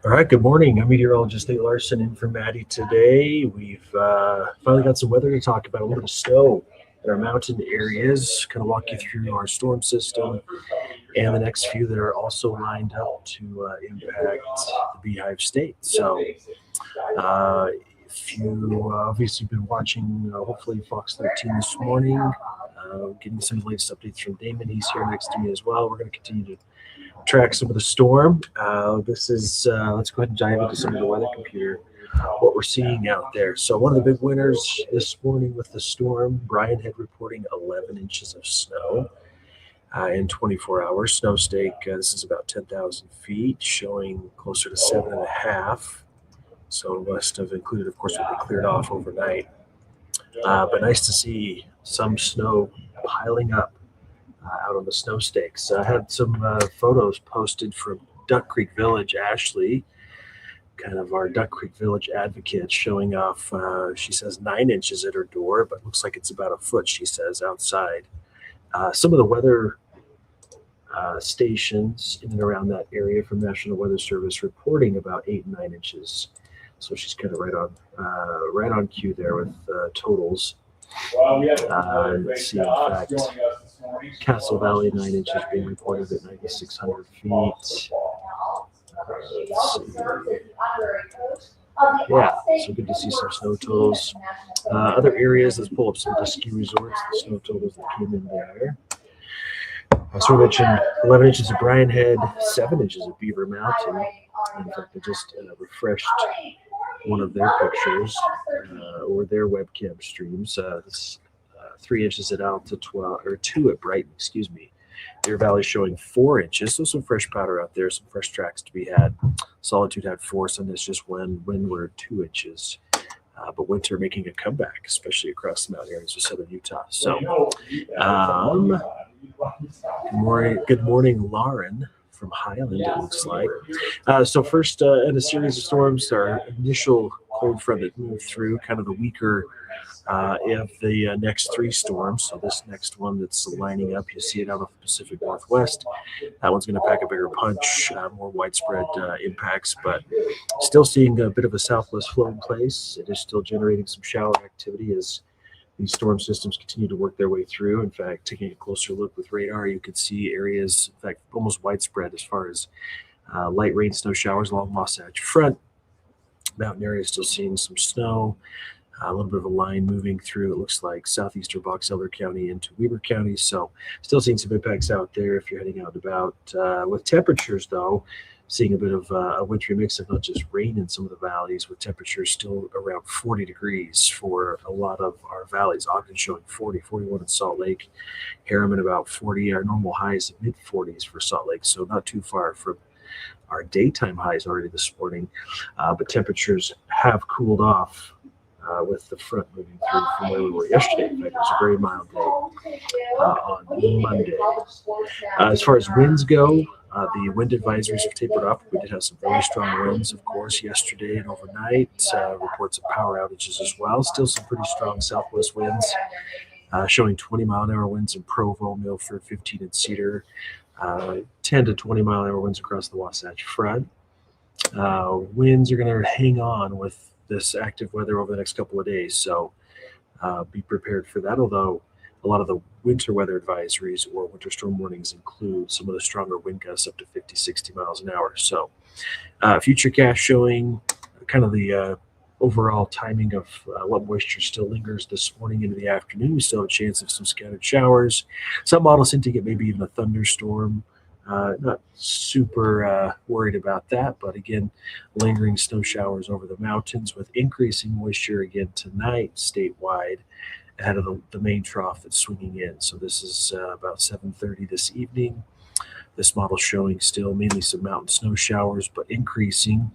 All right, good morning. I'm Meteorologist Nate Larsen in for Maddie today. We've finally got some weather to talk about, a little bit of snow in our mountain areas, kind of walk you through our storm system and the next few that are also lined up to impact the Beehive State. So, if you obviously been watching, hopefully Fox 13 this morning, getting some of the latest updates from Damon. He's here next to me as well. We're going to continue to track some of the storm. Let's go ahead and dive into some of the weather computer, what we're seeing out there. So one of the big winners this morning with the storm, Brian had reporting 11 inches of snow in 24 hours. Snow stake, this is about 10,000 feet, showing closer to 7.5. So must have included, of course, what they cleared off overnight. But nice to see some snow piling up out on the snow stakes. I had some photos posted from Duck Creek Village. Ashley, kind of our Duck Creek Village advocate, showing off, she says 9 inches at her door, but looks like it's about a foot, she says, outside. Some of the weather stations in and around that area from National Weather Service reporting about 8 and 9 inches. So she's kind of right on cue there with totals. Let's see, in fact, Castle Valley, 9 inches being reported at 9,600 feet. Yeah, so good to see some snow totals. Other areas, let's pull up some of the ski resorts, the snow totals that came in there. So we mentioned 11 inches at Bryan Head, 7 inches at Beaver Mountain. In fact, I just refreshed one of their pictures or their webcam streams. 3 inches at Alta 12, or 2 at Brighton, excuse me. Deer Valley showing 4 inches, so some fresh powder out there, some fresh tracks to be had. Solitude had 4, Sundance just windward 2 inches. But winter making a comeback, especially across the mountain areas of southern Utah. So, good morning, Lauren from Highland, it looks like. So first in a series of storms, our initial cold front that moved through, kind of the weaker of the next 3 storms. So this next one that's lining up, you see it out of the Pacific Northwest. That one's going to pack a bigger punch, more widespread impacts, but still seeing a bit of a southwest flow in place. It is still generating some shower activity as these storm systems continue to work their way through. In fact, taking a closer look with radar, you could see areas, in fact, almost widespread as far as light rain, snow showers along Wasatch Front. Mountain areas still seeing some snow. A little bit of a line moving through, it looks like southeastern Box Elder County into Weber County. So still seeing some impacts out there if you're heading out and about. With temperatures, though, seeing a bit of a wintry mix of not just rain in some of the valleys, with temperatures still around 40 degrees for a lot of our valleys. Ogden showing 40, 41 in Salt Lake. Harriman about 40. Our normal highs of mid-40s for Salt Lake, so not too far from our daytime highs already this morning. But temperatures have cooled off with the front moving through from where we were yesterday. In fact, it was a very mild day on Monday. As far as winds go, the wind advisories have tapered off. We did have some very strong winds, of course, yesterday and overnight. Reports of power outages as well. Still some pretty strong southwest winds, showing 20-mile-an-hour winds in Provo, Milford, 15 in Cedar, 10 to 20-mile-an-hour winds across the Wasatch Front. Winds are going to hang on with this active weather over the next couple of days, so be prepared for that, although a lot of the winter weather advisories or winter storm warnings include some of the stronger wind gusts up to 50, 60 miles an hour. So Futurecast showing kind of the overall timing of what moisture still lingers this morning into the afternoon. We still have a chance of some scattered showers. Some models hinting at maybe even a thunderstorm. Not super worried about that, but again, lingering snow showers over the mountains with increasing moisture again tonight statewide ahead of the main trough that's swinging in. So this is about 7:30 this evening. This model showing still mainly some mountain snow showers, but increasing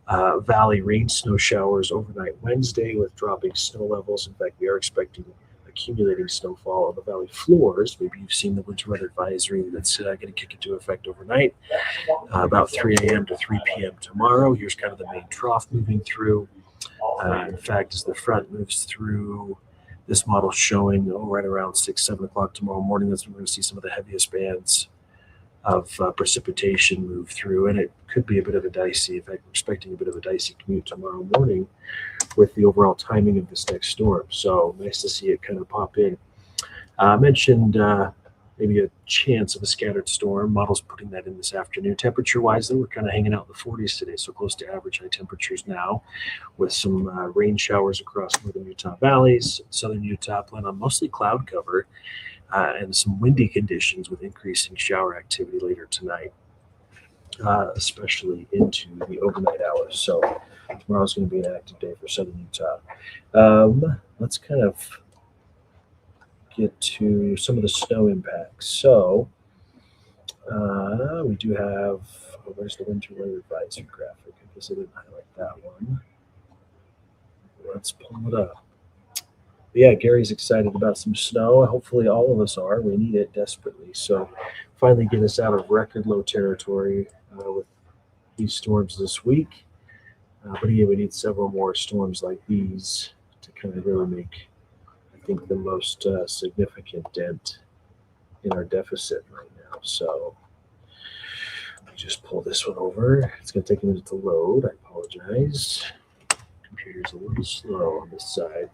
valley rain snow showers overnight Wednesday with dropping snow levels. In fact, we are expecting accumulating snowfall on the valley floors. Maybe you've seen the winter weather advisory that's going to kick into effect overnight, about 3 a.m. to 3 p.m. tomorrow. Here's kind of the main trough moving through. In fact, as the front moves through, this model showing right around 6, 7 o'clock tomorrow morning, that's when we're going to see some of the heaviest bands precipitation move through, and it could be a bit of a dicey. In fact, I'm expecting a bit of a dicey commute tomorrow morning with the overall timing of this next storm. So nice to see it kind of pop in. I mentioned maybe a chance of a scattered storm. Models putting that in this afternoon. Temperature-wise, though, we're kind of hanging out in the 40s today, so close to average high temperatures now, with some rain showers across northern Utah valleys. Southern Utah plan on mostly cloud cover and some windy conditions with increasing shower activity later tonight, especially into the overnight hours. So tomorrow's going to be an active day for southern Utah. Let's kind of get to some of the snow impacts. So we do have, where's the winter weather advisory graphic? I guess I didn't highlight that one. Let's pull it up. But yeah, Gary's excited about some snow. Hopefully all of us are. We need it desperately. So finally get us out of record low territory with these storms this week. But again, we need several more storms like these to kind of really make, I think, the most significant dent in our deficit right now. So let me just pull this one over. It's going to take a minute to load. I apologize. Computer's a little slow on this side.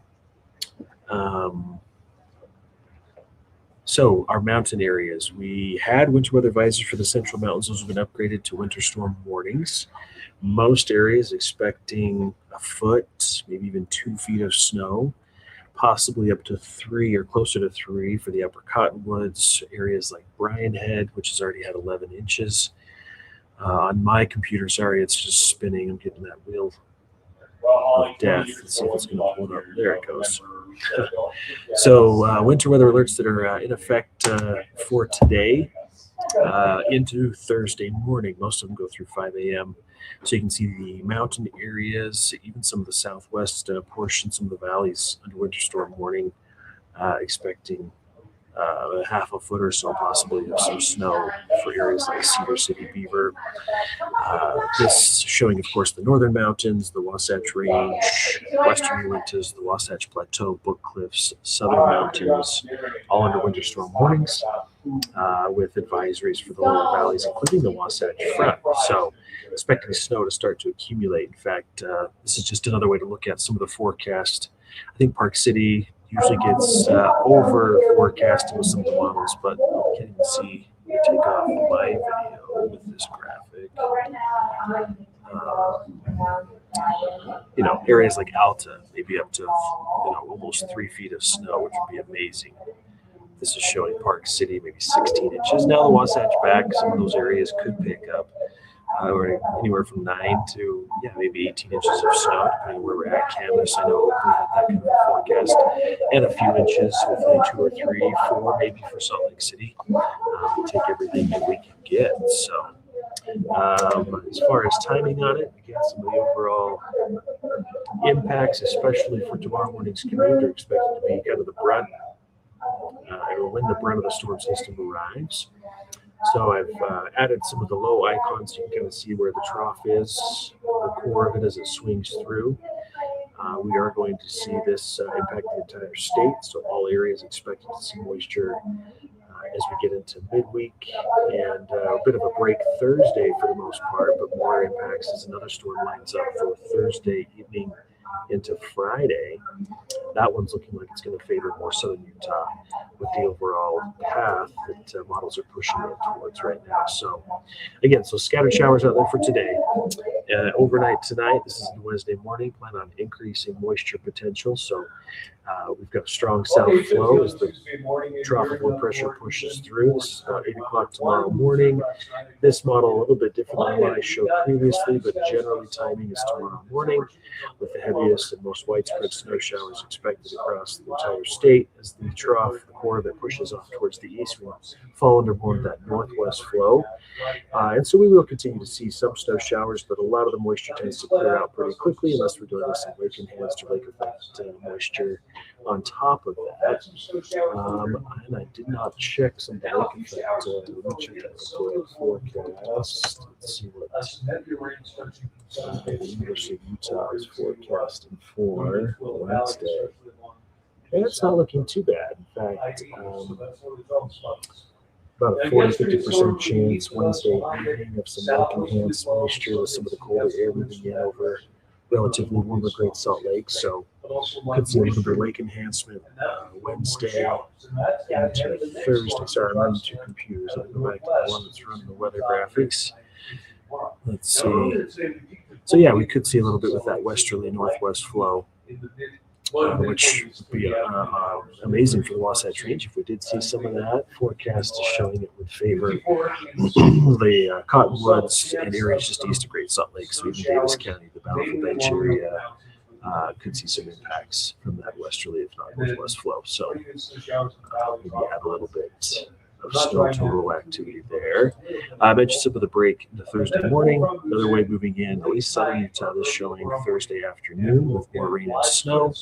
So our mountain areas, we had winter weather advisories for the central mountains. Those have been upgraded to winter storm warnings. Most areas expecting a foot, maybe even 2 feet of snow, possibly up to 3 or closer to 3 for the upper Cottonwoods, areas like Bryan Head, which has already had 11 inches. On my computer, sorry, it's just spinning. I'm getting that wheel of death. Let's see if it's going to pull it up. There it goes. So winter weather alerts that are in effect for today into Thursday morning. Most of them go through 5 a.m. So you can see the mountain areas, even some of the southwest portions, some of the valleys under winter storm warning, expecting half a foot or so possibly of some snow for areas like Cedar City, Beaver. This showing, of course, the northern mountains, the Wasatch Range, western Uintas, the Wasatch Plateau, Book Cliffs, southern mountains, all under winter storm warnings with advisories for the lower valleys, including the Wasatch Front. So expecting snow to start to accumulate. In fact, this is just another way to look at some of the forecast. I think Park City usually gets over forecasted with some of the models, but I can't even see me take off my video with this graphic. Areas like Alta, maybe up to almost 3 feet of snow, which would be amazing. This is showing Park City, maybe 16 inches. Now the Wasatch back, some of those areas could pick up anywhere from 9 to maybe 18 inches of snow, depending where we're at. Camas, I know Oakley had that kind of forecast, and a few inches, hopefully 2 or 3, 4 maybe for Salt Lake City. We take everything that we can get. So as far as timing on it, again, some of the overall impacts, especially for tomorrow morning's commute, are expected to be kind of the brunt, or when the brunt of the storm system arrives. So I've added some of the low icons so you can kind of see where the trough is, the core of it as it swings through. We are going to see this impact the entire state, so all areas expected to see moisture as we get into midweek, and a bit of a break Thursday for the most part, but more impacts as another storm lines up for Thursday evening into Friday. That one's looking like it's going to favor more southern Utah with the overall path that models are pushing it towards right now. So again, scattered showers out there for today. Overnight tonight, this is Wednesday morning, plan on increasing moisture potential. So we've got a strong south flow as the tropic wind pressure pushes through. This is about 8 o'clock tomorrow morning. This model a little bit different than what I showed previously, but generally timing is tomorrow morning with the heaviest and most widespread snow showers expected across the entire state as the trough, the core of it, pushes off towards the east. We'll fall under more of that northwest flow. And so we will continue to see some snow showers, but a lot of the moisture tends to clear out pretty quickly unless we're doing some lake enhanced or lake effect moisture on top of that. And I did not check some lake effect. Let me check that forecast. Let's see what the University of Utah is forecasting for Wednesday. And it's not looking too bad. In fact, about a 40-50% chance Wednesday evening of some lake enhanced moisture with some of the colder air moving in over relatively warmer Great Salt Lake. So could see a little bit of lake enhancement Wednesday into Thursday. Sorry, I'm running two computers. I'll go back to the one that's running the weather graphics. Let's see. So yeah, we could see a little bit with that westerly northwest flow, which would be amazing for the Wasatch Range if we did see some of that. Forecast is showing it would favor the Cottonwoods and areas just east of Great Salt Lake. So even Davis County, the Bountiful Bench area, could see some impacts from that westerly, if not northwest flow. So maybe add a little bit of snow total activity there. I mentioned some of the break into Thursday morning. Another wave moving in, at least southern Utah is showing Thursday afternoon with more rain and snow.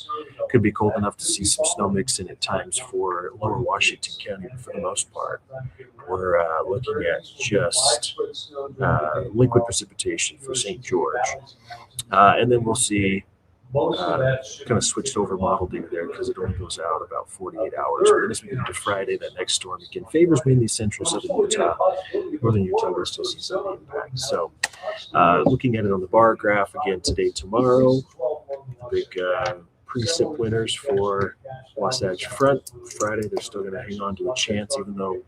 Could be cold enough to see some snow mix in at times for lower Washington County, but for the most part, we're looking at just liquid precipitation for St. George. And then we'll see kind of switched over model data there because it only goes out about 48 hours. But as we get into Friday, that next storm again favors mainly central southern Utah. Northern Utah will still see some impact. So looking at it on the bar graph again today, tomorrow, big precip winners for Wasatch Front. Friday, they're still going to hang on to a chance, even though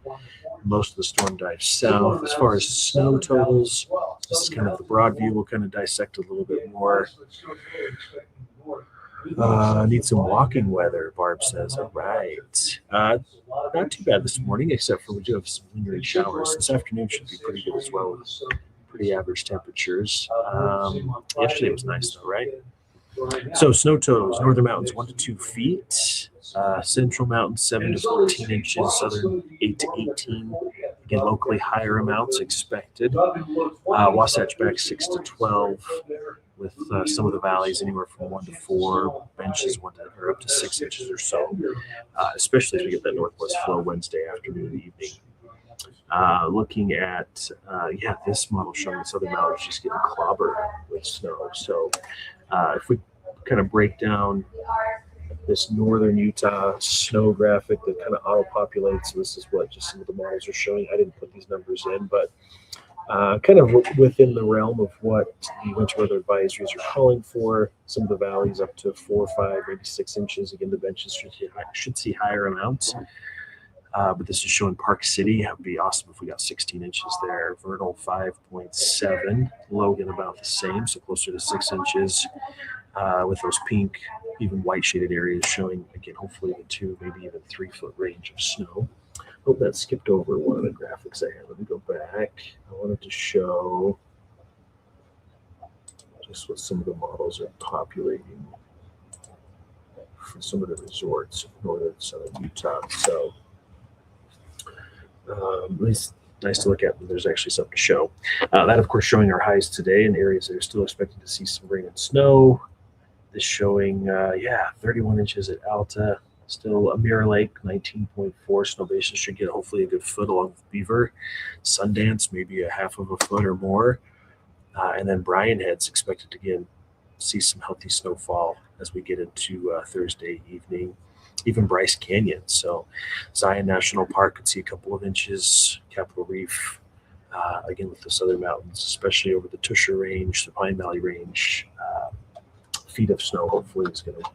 most of the storm dives south. As far as snow totals, this is kind of the broad view. We'll kind of dissect a little bit more. Need some walking weather, Barb says. All right. Not too bad this morning, except for we do have some lingering showers. This afternoon should be pretty good as well, with pretty average temperatures. Yesterday was nice though, right? So snow totals, northern mountains 1 to 2 feet, central mountains 7 to 14 inches, southern 8 to 18. Again, locally higher amounts expected. Wasatch back 6 to 12, with some of the valleys anywhere from 1 to 4, benches 1 to or up to 6 inches or so. Especially if we get that northwest flow Wednesday afternoon, evening. Looking at this model showing the southern mountains just getting clobbered with snow. So if we kind of break down this northern Utah snow graphic that kind of auto-populates, so this is what just some of the models are showing. I didn't put these numbers in, but kind of within the realm of what the winter weather advisories are calling for. Some of the valleys up to 4, 5, maybe 6 inches. Again, the benches should see higher amounts. But this is showing Park City. It would be awesome if we got 16 inches there. Vernal 5.7. Logan about the same, so closer to 6 inches. With those pink, even white shaded areas showing, again, hopefully the 2, maybe even 3 foot range of snow. Hope that skipped over one of the graphics I had. Let me go back. I wanted to show just what some of the models are populating for some of the resorts in northern southern Utah. So at least nice to look at when there's actually something to show. That, of course, showing our highs today in areas that are still expecting to see some rain and snow. This showing, 31 inches at Alta. Still a Mirror Lake, 19.4. Snow basin should get hopefully a good foot along with Beaver. Sundance, maybe a half of a foot or more. And then Bryan Head's expected to again see some healthy snowfall as we get into Thursday evening. Even Bryce Canyon. So Zion National Park could see a couple of inches. Capitol Reef, again with the southern mountains, especially over the Tusher Range, the Pine Valley Range. Feet of snow hopefully is going to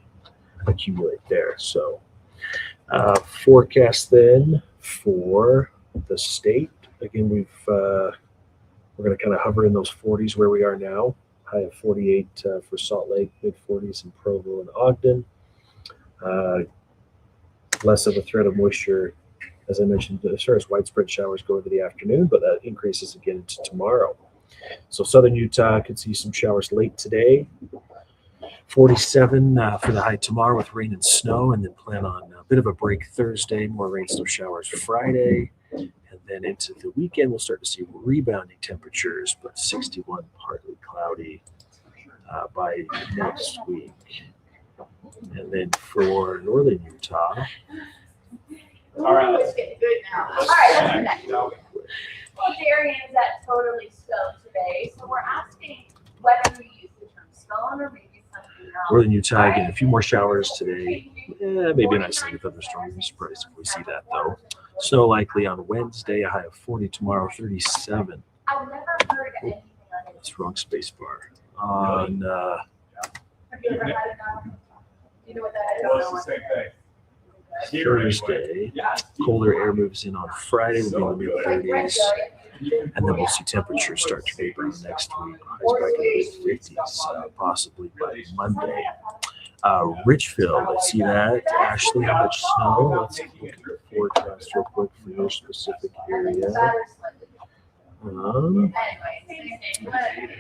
accumulate there. So forecast then for the state. Again, we're going to kind of hover in those 40s where we are now. High of 48 for Salt Lake, mid 40s in Provo and Ogden. Less of a threat of moisture, as I mentioned, as far as widespread showers go into the afternoon, but that increases again into tomorrow. So southern Utah could see some showers late today. 47 for the high tomorrow with rain and snow, and then plan on a bit of a break Thursday, more rain, snow showers Friday, and then into the weekend we'll start to see rebounding temperatures, but 61 partly cloudy by next week. And then for northern Utah. All right, let's get good now. All right, let's connect. Well, Darian is at Totally Stoked today, so we're asking whether we use the term stone or maybe something else. Northern Utah, again, a few more showers today. Maybe an isolated thunderstorm. I'm surprised if we see that, though. Snow likely on Wednesday, a high of 40 tomorrow, 37. I've never heard anything on it. That's wrong space bar. On Have you ever had it on? Do you know what that is? Well, it's the same thing. Thursday, colder air moves in on Friday, we'll be in the mid-30s. And then we'll see temperatures start to taper next week. Highs back in the mid-50s, possibly by Monday. Richfield, I see that. Ashley, how much snow? Let's look at the forecast real quick for your specific area.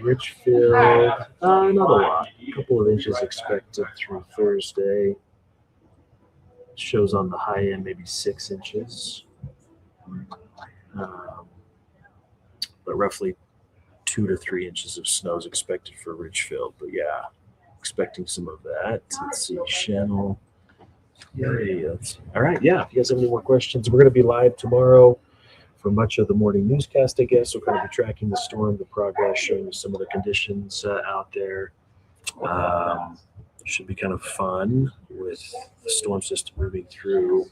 Richfield, not a lot. A couple of inches expected through Thursday. Shows on the high end maybe 6 inches. But roughly 2 to 3 inches of snow is expected for Richfield. But yeah, expecting some of that. Let's see, Channel. Yeah. All right, yeah. If you guys have any more questions, we're going to be live tomorrow for much of the morning newscast, I guess. We're going to be tracking the storm, the progress, showing you some of the conditions out there. Should be kind of fun with the storm system moving through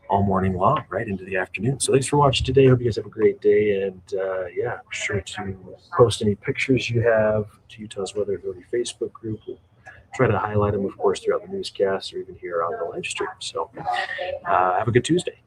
all morning long, right into the afternoon. So thanks for watching today. Hope you guys have a great day. And yeah, be sure to post any pictures you have to Utah's Weather Ability Facebook group. We'll try to highlight them, of course, throughout the newscast or even here on the live stream. So have a good Tuesday.